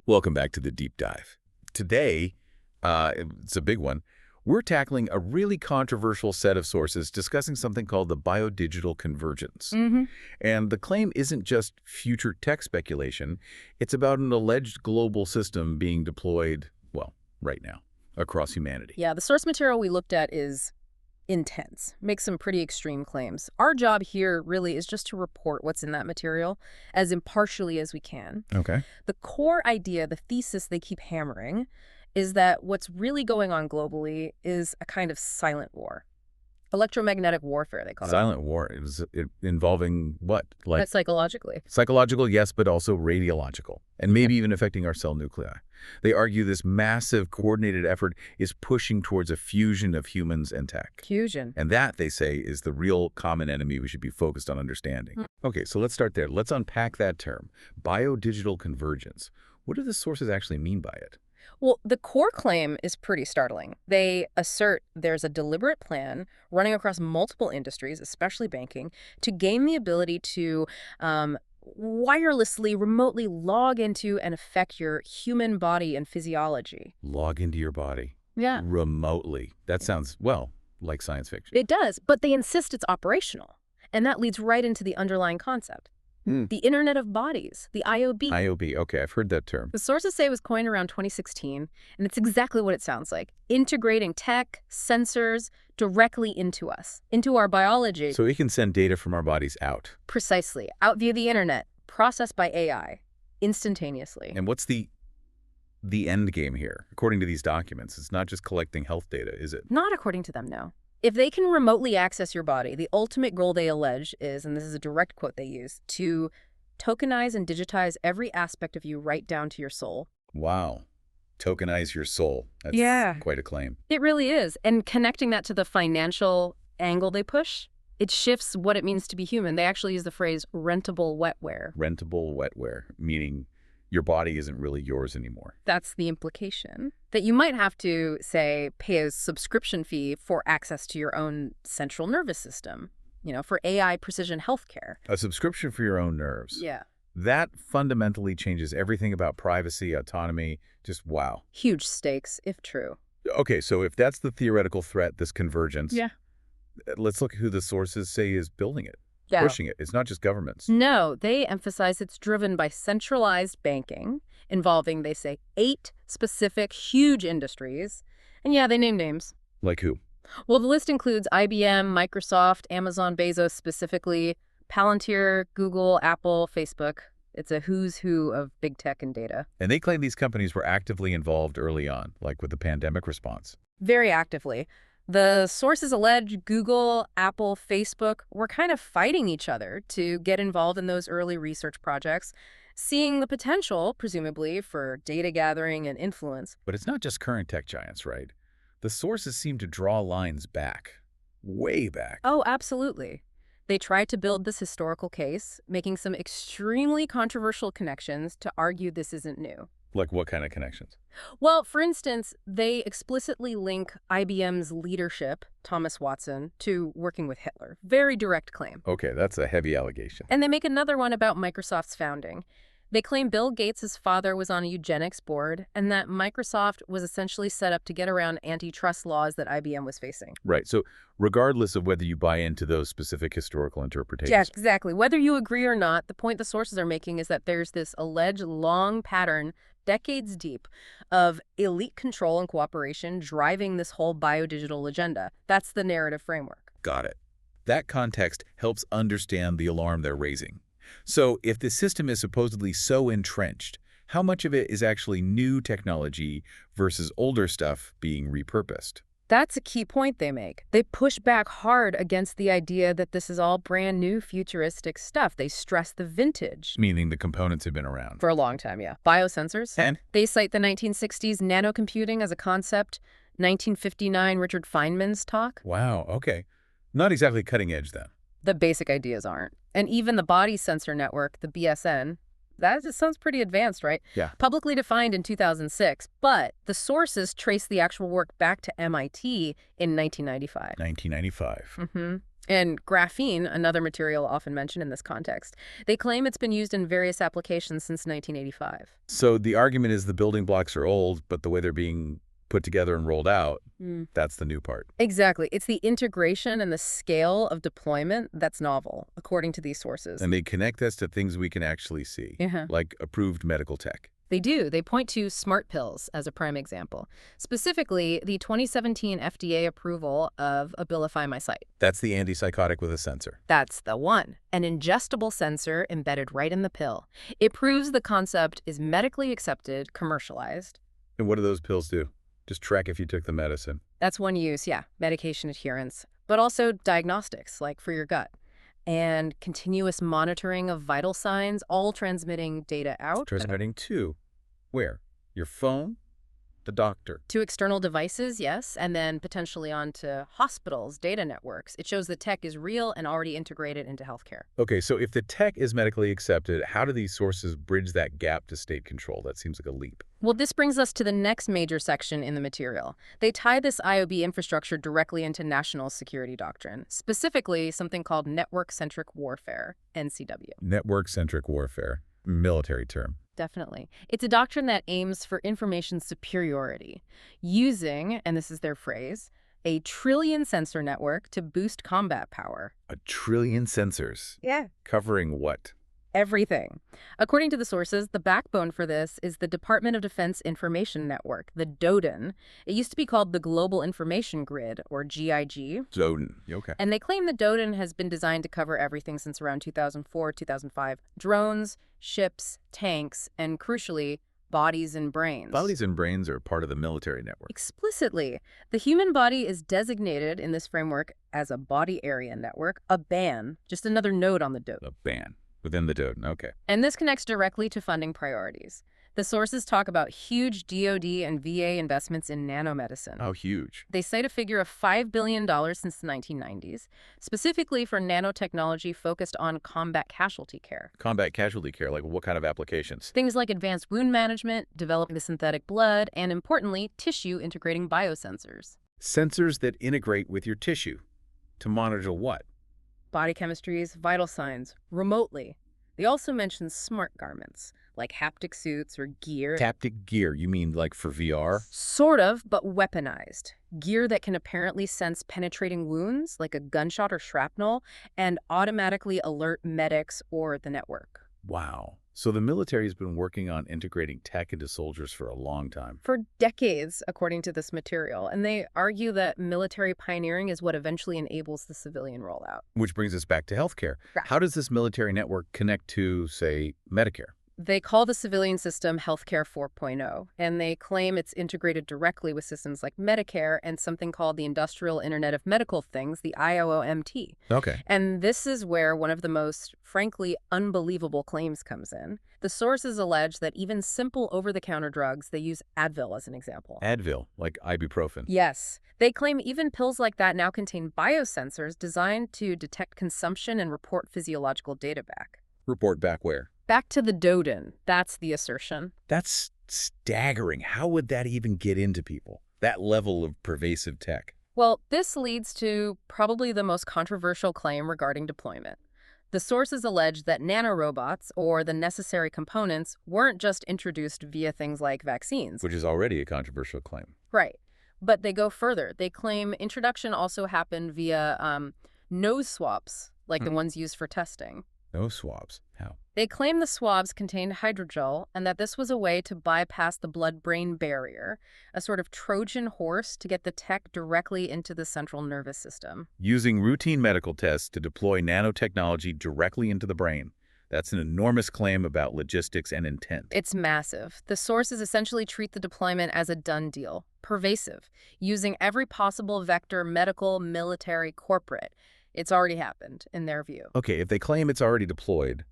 Welcome back to the deep dive. Today, it's a big one. We're tackling a really controversial set of sources discussing something called the biodigital convergence. And the claim isn't just future tech speculation. It's about an alleged global system being deployed, well, right now, across humanity. Yeah, the source material we looked at is intense, makes some pretty extreme claims. Our job here really is just to report what's in that material as impartially as we can. Okay. The core idea, the thesis they keep hammering, is that what's really going on globally is a kind of silent war. Electromagnetic warfare, they call it. Silent war. Involving what? Like That's psychologically. psychological, yes, but also radiological, and maybe even affecting our cell nuclei. They argue this massive coordinated effort is pushing towards a fusion of humans and tech. Fusion. And that, they say, is the real common enemy we should be focused on understanding. Okay, so let's start there. Let's unpack that term, biodigital convergence. What do the sources actually mean by it? Well, the core claim is pretty startling. They assert there's a deliberate plan running across multiple industries, especially banking, to gain the ability to wirelessly, remotely log into and affect your human body and physiology. Log into your body. Yeah. Remotely. That sounds, well, like science fiction. It does, but they insist it's operational. And that leads right into the underlying concept. The Internet of Bodies, the IOB. IOB, okay, I've heard that term. The sources say it was coined around 2016, and it's exactly what it sounds like. Integrating tech, sensors, directly into us, into our biology. So we can send data from our bodies out. Precisely. Out via the internet, processed by AI, instantaneously. And what's the end game here? According to these documents, it's not just collecting health data, is it? Not according to them, no. If they can remotely access your body, the ultimate goal they allege is, and this is a direct quote they use, to tokenize and digitize every aspect of you right down to your soul. Wow. Tokenize your soul. That's quite a claim. It really is. And connecting that to the financial angle they push, it shifts what it means to be human. They actually use the phrase rentable wetware. Rentable wetware, meaning your body isn't really yours anymore. That's the implication. That you might have to, say, pay a subscription fee for access to your own central nervous system, for AI precision healthcare. A subscription for your own nerves. Yeah. That fundamentally changes everything about privacy, autonomy, just wow. Huge stakes, if true. Okay, so if that's the theoretical threat, this convergence, let's look at who the sources say is building it. Yeah. Pushing it. It's not just governments. No, they emphasize it's driven by centralized banking involving, they say, 8 specific huge industries. And yeah, they name names. Like who? Well, the list includes IBM, Microsoft, Amazon, Bezos specifically, Palantir, Google, Apple, Facebook. It's a who's who of big tech and data. And they claim these companies were actively involved early on, like with the pandemic response. Very actively. The sources allege Google, Apple, Facebook were kind of fighting each other to get involved in those early research projects, seeing the potential, presumably, for data gathering and influence. But it's not just current tech giants, right? The sources seem to draw lines back, way back. Oh, absolutely. They tried to build this historical case, making some extremely controversial connections to argue this isn't new. Like what kind of connections? Well, for instance, they explicitly link IBM's leadership, Thomas Watson, to working with Hitler. Very direct claim. Okay, that's a heavy allegation. And they make another one about Microsoft's founding. They claim Bill Gates' father was on a eugenics board and that Microsoft was essentially set up to get around antitrust laws that IBM was facing. Right, so regardless of whether you buy into those specific historical interpretations. Yeah, exactly. Whether you agree or not, the point the sources are making is that there's this alleged long pattern, decades deep, of elite control and cooperation driving this whole biodigital agenda. That's the narrative framework. Got it. That context helps understand the alarm they're raising. So if the system is supposedly so entrenched, how much of it is actually new technology versus older stuff being repurposed? That's a key point they make. They push back hard against the idea that this is all brand new futuristic stuff. They stress the vintage. Meaning the components have been around. For a long time, yeah. Biosensors. And? They cite the 1960s nanocomputing as a concept. 1959 Richard Feynman's talk. Wow, okay. Not exactly cutting edge then. The basic ideas aren't. And even the body sensor network, the BSN, that just sounds pretty advanced, right? Yeah. Publicly defined in 2006, but the sources trace the actual work back to MIT in 1995. 1995. And graphene, another material often mentioned in this context, they claim it's been used in various applications since 1985. So the argument is the building blocks are old, but the way they're being put together and rolled out, that's the new part. Exactly. It's the integration and the scale of deployment that's novel, according to these sources. And they connect us to things we can actually see, like approved medical tech. They do. They point to smart pills as a prime example. Specifically, the 2017 FDA approval of Abilify My Sight. That's the antipsychotic with a sensor. That's the one. An ingestible sensor embedded right in the pill. It proves the concept is medically accepted, commercialized. And what do those pills do? Just track if you took the medicine. That's one use, yeah, medication adherence. But also diagnostics, like for your gut. And continuous monitoring of vital signs, all transmitting data out. Transmitting to where? Your phone? The doctor? To external devices, yes, and then potentially onto hospitals, data networks. It shows the tech is real and already integrated into healthcare. Okay, so if the tech is medically accepted, how do these sources bridge that gap to state control? That seems like a leap. Well, this brings us to the next major section in the material. They tie this IOB infrastructure directly into national security doctrine, specifically something called network-centric warfare, NCW. Network-centric warfare. Military term. Definitely. It's a doctrine that aims for information superiority, using, and this is their phrase, a trillion sensor network to boost combat power. A trillion sensors? Yeah. Covering what? Everything. According to the sources, the backbone for this is the Department of Defense Information Network, the DoDIN. It used to be called the Global Information Grid, or GIG. DoDIN, okay. And they claim the DoDIN has been designed to cover everything since around 2004, 2005. Drones, ships, tanks, and crucially, bodies and brains. Bodies and brains are part of the military network. Explicitly. The human body is designated in this framework as a body area network, a BAN, just another node on the DoDIN. A BAN. Within the DoDIN, okay. And this connects directly to funding priorities. The sources talk about huge DoD and VA investments in nanomedicine. How huge? They cite a figure of $5 billion since the 1990s, specifically for nanotechnology focused on combat casualty care. Combat casualty care, like what kind of applications? Things like advanced wound management, developing the synthetic blood, and importantly, tissue integrating biosensors. Sensors that integrate with your tissue. To monitor what? Body chemistries, vital signs, remotely. They also mention smart garments, like haptic suits or gear. Haptic gear, you mean like for VR? Sort of, but weaponized. Gear that can apparently sense penetrating wounds, like a gunshot or shrapnel, and automatically alert medics or the network. Wow. So the military has been working on integrating tech into soldiers for a long time. For decades, according to this material, and they argue that military pioneering is what eventually enables the civilian rollout. Which brings us back to healthcare. Right. How does this military network connect to, say, Medicare? They call the civilian system Healthcare 4.0, and they claim it's integrated directly with systems like Medicare and something called the Industrial Internet of Medical Things, the IOMT. Okay. And this is where one of the most, frankly, unbelievable claims comes in. The sources allege that even simple over-the-counter drugs, they use Advil as an example. Advil, like ibuprofen. Yes. They claim even pills like that now contain biosensors designed to detect consumption and report physiological data back. Report back where? Back to the DoDIN. That's the assertion. That's staggering. How would that even get into people? That level of pervasive tech? Well, this leads to probably the most controversial claim regarding deployment. The sources allege that nanorobots, or the necessary components, weren't just introduced via things like vaccines. Which is already a controversial claim. Right. But they go further. They claim introduction also happened via nose swabs, like the ones used for testing. Nose swabs? How? They claim the swabs contained hydrogel and that this was a way to bypass the blood-brain barrier, a sort of Trojan horse to get the tech directly into the central nervous system. Using routine medical tests to deploy nanotechnology directly into the brain. That's an enormous claim about logistics and intent. It's massive. The sources essentially treat the deployment as a done deal, pervasive, using every possible vector, medical, military, corporate. It's already happened, in their view. Okay, if they claim it's already deployed,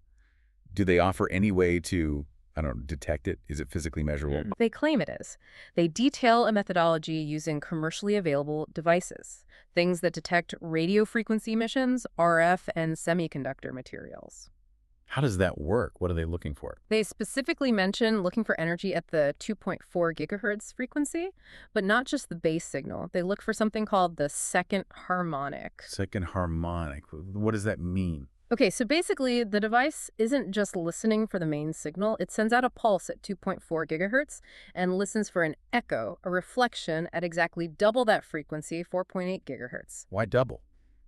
do they offer any way to, I don't know, detect it? Is it physically measurable? They claim it is. They detail a methodology using commercially available devices, things that detect radio frequency emissions, RF, and semiconductor materials. How does that work? What are they looking for? They specifically mention looking for energy at the 2.4 gigahertz frequency, but not just the base signal. They look for something called the second harmonic. Second harmonic. What does that mean? Okay, so basically, the device isn't just listening for the main signal. It sends out a pulse at 2.4 gigahertz and listens for an echo, a reflection at exactly double that frequency, 4.8 gigahertz. Why double?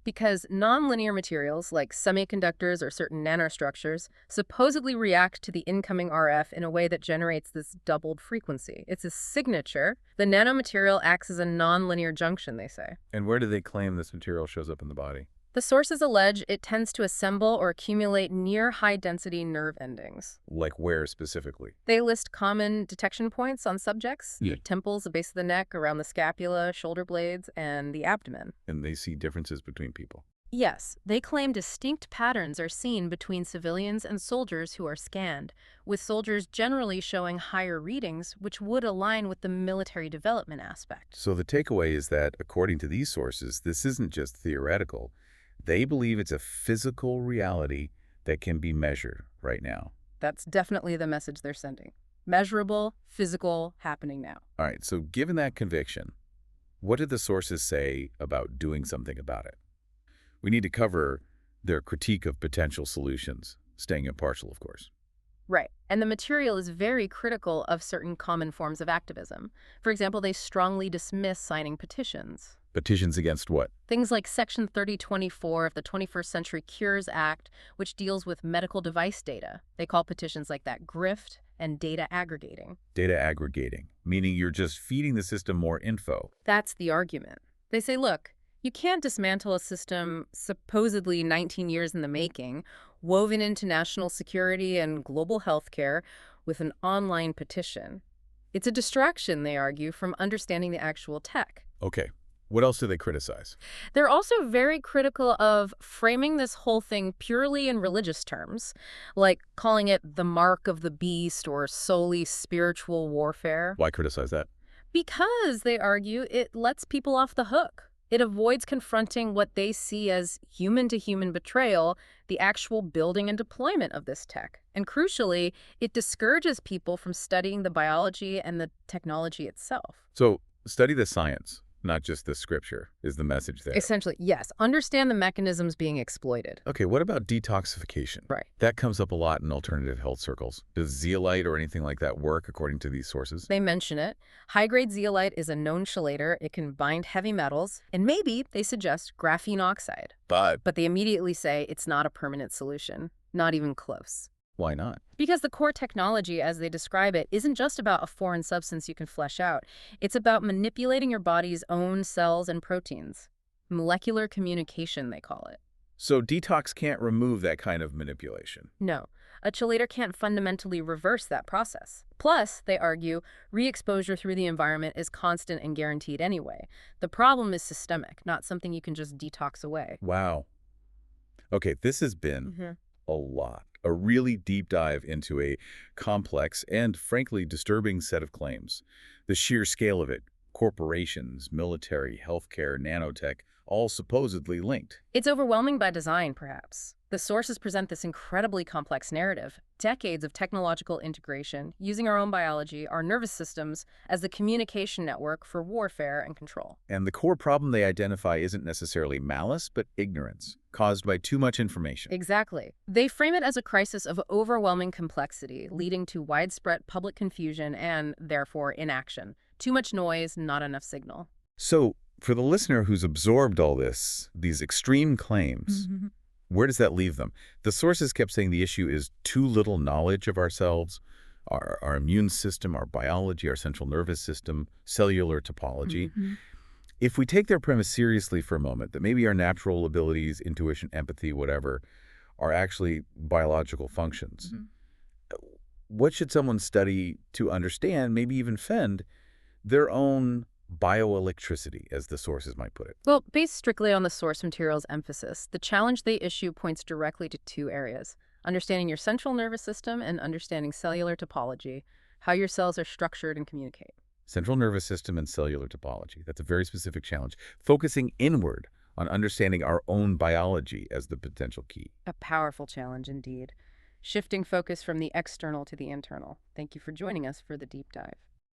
Because nonlinear materials like semiconductors or certain nanostructures supposedly react to the incoming RF in a way that generates this doubled frequency. It's a signature. The nanomaterial acts as a nonlinear junction, they say. And where do they claim this material shows up in the body? The sources allege it tends to assemble or accumulate near high-density nerve endings. Like where specifically? They list common detection points on subjects: Yeah. the temples, the base of the neck, around the scapula, shoulder blades, and the abdomen. And they see differences between people. Yes, they claim distinct patterns are seen between civilians and soldiers who are scanned, with soldiers generally showing higher readings, which would align with the military development aspect. So the takeaway is that, according to these sources, this isn't just theoretical. They believe it's a physical reality that can be measured right now. That's definitely the message they're sending. Measurable, physical, happening now. All right, so given that conviction, what did the sources say about doing something about it? We need to cover their critique of potential solutions, staying impartial, of course. Right. And the material is very critical of certain common forms of activism. For example, they strongly dismiss signing petitions. Petitions against what? Things like Section 3024 of the 21st Century Cures Act, which deals with medical device data. They call petitions like that grift and data aggregating. Data aggregating, meaning you're just feeding the system more info. That's the argument. They say, look, you can't dismantle a system supposedly 19 years in the making, woven into national security and global healthcare, with an online petition. It's a distraction, they argue, from understanding the actual tech. Okay. What else do they criticize? They're also very critical of framing this whole thing purely in religious terms, like calling it the mark of the beast or solely spiritual warfare. Why criticize that? Because, they argue, it lets people off the hook. It avoids confronting what they see as human-to-human betrayal, the actual building and deployment of this tech. And crucially, it discourages people from studying the biology and the technology itself. So, study the science, not just the scripture, is the message there. Essentially, yes. Understand the mechanisms being exploited. Okay, what about detoxification? Right. That comes up a lot in alternative health circles. Does zeolite or anything like that work according to these sources? They mention it. High-grade zeolite is a known chelator. It can bind heavy metals. And maybe, they suggest, graphene oxide. But But they immediately say it's not a permanent solution. Not even close. why not? Because the core technology, as they describe it, isn't just about a foreign substance you can flesh out. It's about manipulating your body's own cells and proteins. Molecular communication, they call it. So detox can't remove that kind of manipulation. No, a chelator can't fundamentally reverse that process. Plus, they argue, re-exposure through the environment is constant and guaranteed anyway. The problem is systemic, not something you can just detox away. Wow. Okay, this has been a lot. A really deep dive into a complex and, frankly, disturbing set of claims. The sheer scale of it, corporations, military, healthcare, nanotech, all supposedly linked. It's overwhelming by design, perhaps. The sources present this incredibly complex narrative, decades of technological integration, using our own biology, our nervous systems, as the communication network for warfare and control. And the core problem they identify isn't necessarily malice, but ignorance, caused by too much information. Exactly. They frame it as a crisis of overwhelming complexity, leading to widespread public confusion and, therefore, inaction. Too much noise, not enough signal. So, for the listener who's absorbed all this, these extreme claims, where does that leave them? The sources kept saying the issue is too little knowledge of ourselves, our immune system, our biology, our central nervous system, cellular topology. If we take their premise seriously for a moment, that maybe our natural abilities, intuition, empathy, whatever, are actually biological functions, what should someone study to understand, maybe even fend, their own bioelectricity, as the sources might put it? Well, based strictly on the source material's emphasis, the challenge they issue points directly to two areas: understanding your central nervous system and understanding cellular topology, how your cells are structured and communicate. Central nervous system and cellular topology. That's a very specific challenge. Focusing inward on understanding our own biology as the potential key. A powerful challenge indeed. shifting focus from the external to the internal. Thank you for joining us for the deep dive.